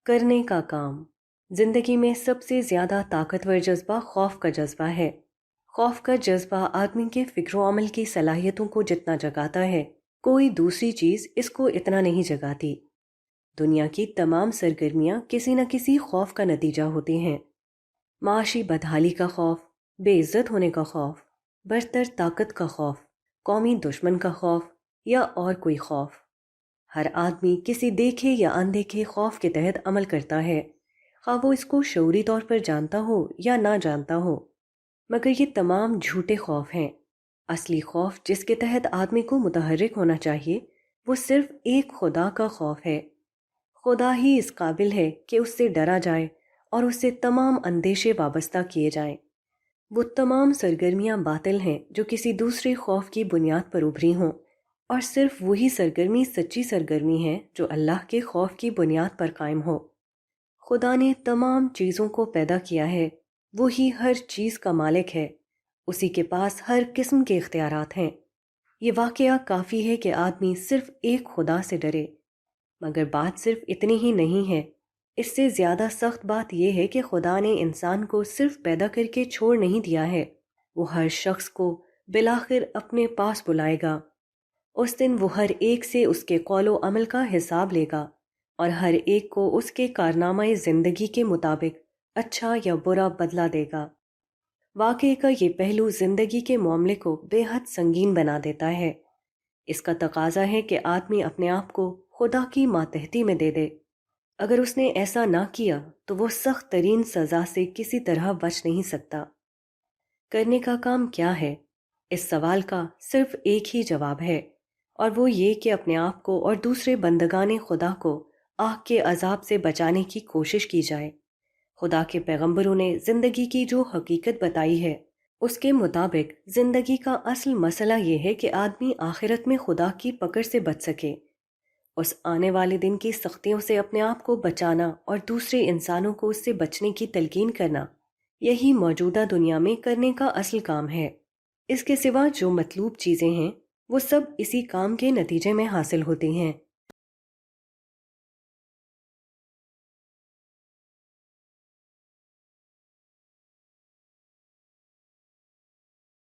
کرنے کا کام۔ زندگی میں سب سے زیادہ طاقتور جذبہ خوف کا جذبہ ہے۔ خوف کا جذبہ آدمی کے فکر و عمل کی صلاحیتوں کو جتنا جگاتا ہے، کوئی دوسری چیز اس کو اتنا نہیں جگاتی۔ دنیا کی تمام سرگرمیاں کسی نہ کسی خوف کا نتیجہ ہوتی ہیں۔ معاشی بدحالی کا خوف، بے عزت ہونے کا خوف، برتر طاقت کا خوف، قومی دشمن کا خوف یا اور کوئی خوف۔ ہر آدمی کسی دیکھے یا اندیکھے خوف کے تحت عمل کرتا ہے، خواہ وہ اس کو شعوری طور پر جانتا ہو یا نہ جانتا ہو۔ مگر یہ تمام جھوٹے خوف ہیں۔ اصلی خوف جس کے تحت آدمی کو متحرک ہونا چاہیے، وہ صرف ایک خدا کا خوف ہے۔ خدا ہی اس قابل ہے کہ اس سے ڈرا جائے اور اس سے تمام اندیشے وابستہ کیے جائیں۔ وہ تمام سرگرمیاں باطل ہیں جو کسی دوسرے خوف کی بنیاد پر ابھری ہوں، اور صرف وہی سرگرمی سچی سرگرمی ہے جو اللہ کے خوف کی بنیاد پر قائم ہو۔ خدا نے تمام چیزوں کو پیدا کیا ہے، وہی ہر چیز کا مالک ہے، اسی کے پاس ہر قسم کے اختیارات ہیں۔ یہ واقعہ کافی ہے کہ آدمی صرف ایک خدا سے ڈرے، مگر بات صرف اتنی ہی نہیں ہے۔ اس سے زیادہ سخت بات یہ ہے کہ خدا نے انسان کو صرف پیدا کر کے چھوڑ نہیں دیا ہے، وہ ہر شخص کو بالآخر اپنے پاس بلائے گا۔ اس دن وہ ہر ایک سے اس کے قول و عمل کا حساب لے گا، اور ہر ایک کو اس کے کارنامہ زندگی کے مطابق اچھا یا برا بدلہ دے گا۔ واقعے کا یہ پہلو زندگی کے معاملے کو بے حد سنگین بنا دیتا ہے۔ اس کا تقاضا ہے کہ آدمی اپنے آپ کو خدا کی ماتحتی میں دے دے۔ اگر اس نے ایسا نہ کیا تو وہ سخت ترین سزا سے کسی طرح بچ نہیں سکتا۔ کرنے کا کام کیا ہے؟ اس سوال کا صرف ایک ہی جواب ہے، اور وہ یہ کہ اپنے آپ کو اور دوسرے بندگان خدا کو آگ کے عذاب سے بچانے کی کوشش کی جائے۔ خدا کے پیغمبروں نے زندگی کی جو حقیقت بتائی ہے، اس کے مطابق زندگی کا اصل مسئلہ یہ ہے کہ آدمی آخرت میں خدا کی پکڑ سے بچ سکے۔ اس آنے والے دن کی سختیوں سے اپنے آپ کو بچانا اور دوسرے انسانوں کو اس سے بچنے کی تلقین کرنا، یہی موجودہ دنیا میں کرنے کا اصل کام ہے۔ اس کے سوا جو مطلوب چیزیں ہیں، وہ سب اسی کام کے نتیجے میں حاصل ہوتی ہیں۔